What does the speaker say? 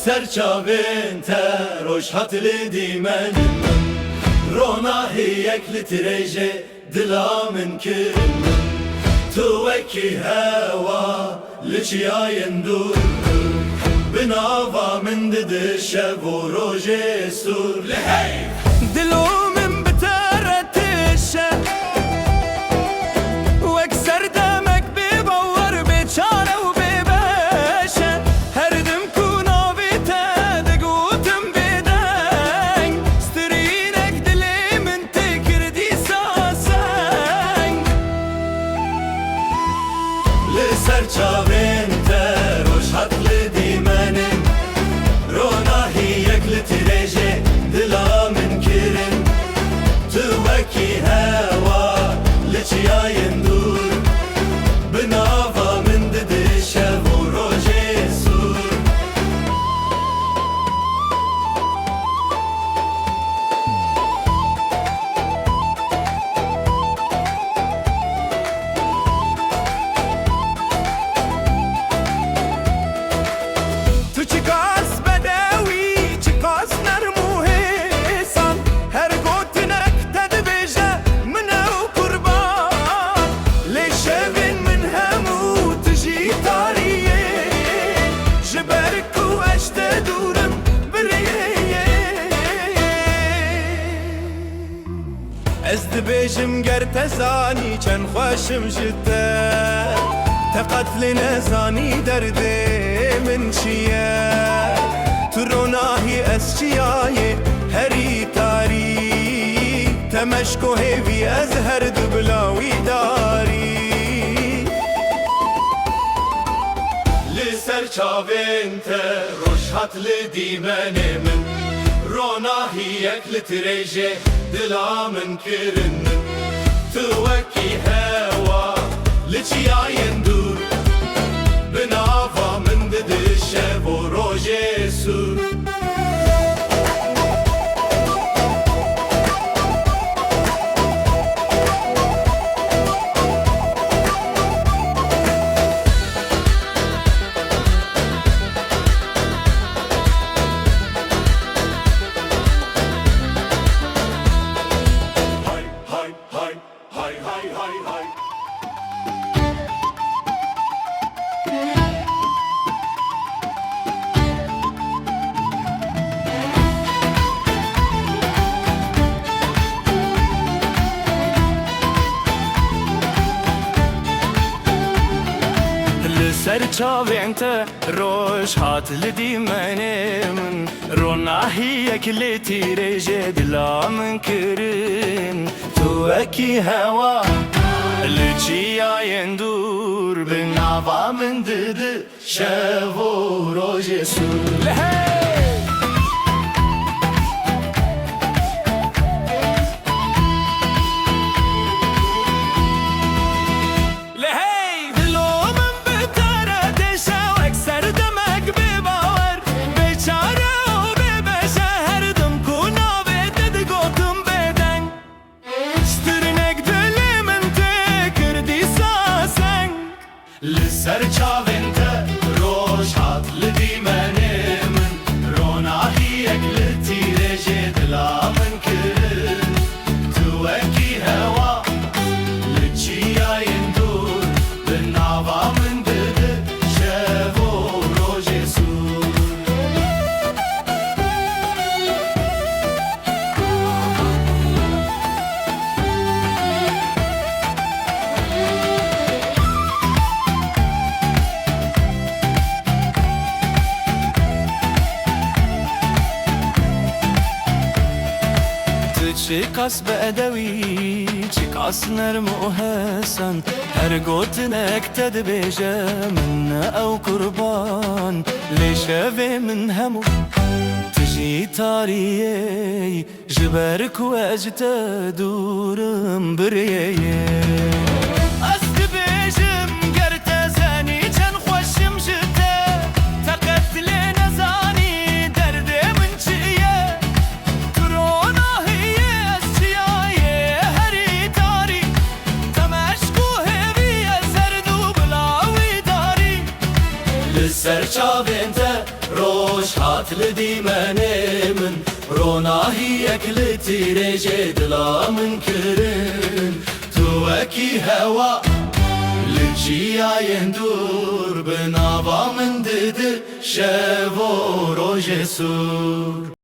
سرچاوین تروش هات لدیمن روناهیک لتریجه دلا من کرن تو وکی هوا لچیاین دور بناوا من دد شب و روز سور لهی دلو من بترتشه واكسر دمك ببور بچاره و ببشه هر دم كونا بتدق وتم بدنگ سترينك دلي من تكردي ساسنگ لسر چاوين تروش حط لديمنن روناهيك لتريجي دلا من كرن توكي هوا لچياين دور بنافا من دد شب و روز سور تو چیکاس بدوی چیکاس نرمو حسان هر گوتنك تدبجه من او قربان لشبن من همو تجي طاريه جبرك واشت دورم بريه از دبجم گرتزانی چن خوشم جدا تقتل نزاني دردي من شيا تروناهي اسشياي هري تاري تمشكو هيفي ازهر دبلاوي داري لسر چاوين روش هات لديمن من روناهيك لتريجي دلا من كرن توكي هوا لچياين دور بنافا من دد شب و روز سور سر چاوینت روش هات لدیمنه من روناهیک لتیرجه دلا من کرن تو اکی هوا لچیاین دور بناوا من دد شب و روز سور لسر چاوینت روش هات لدیمنه من روناهیک لتیرجه دلا من کرن توکی هوا لچیاین دور بناوا من دد شب و روز سور چیکاس بدوی چیکاس نرم و حسن هر گوتنك تدبجه من او قربان لشبه من همو تجي طاريه جبرك واجت دورم بريه سر چاوینت روشات لديماني من روناهي أكلتي رجد لا منكرن توكي هوا لجيا يندور بنابا من دد شفو روج سور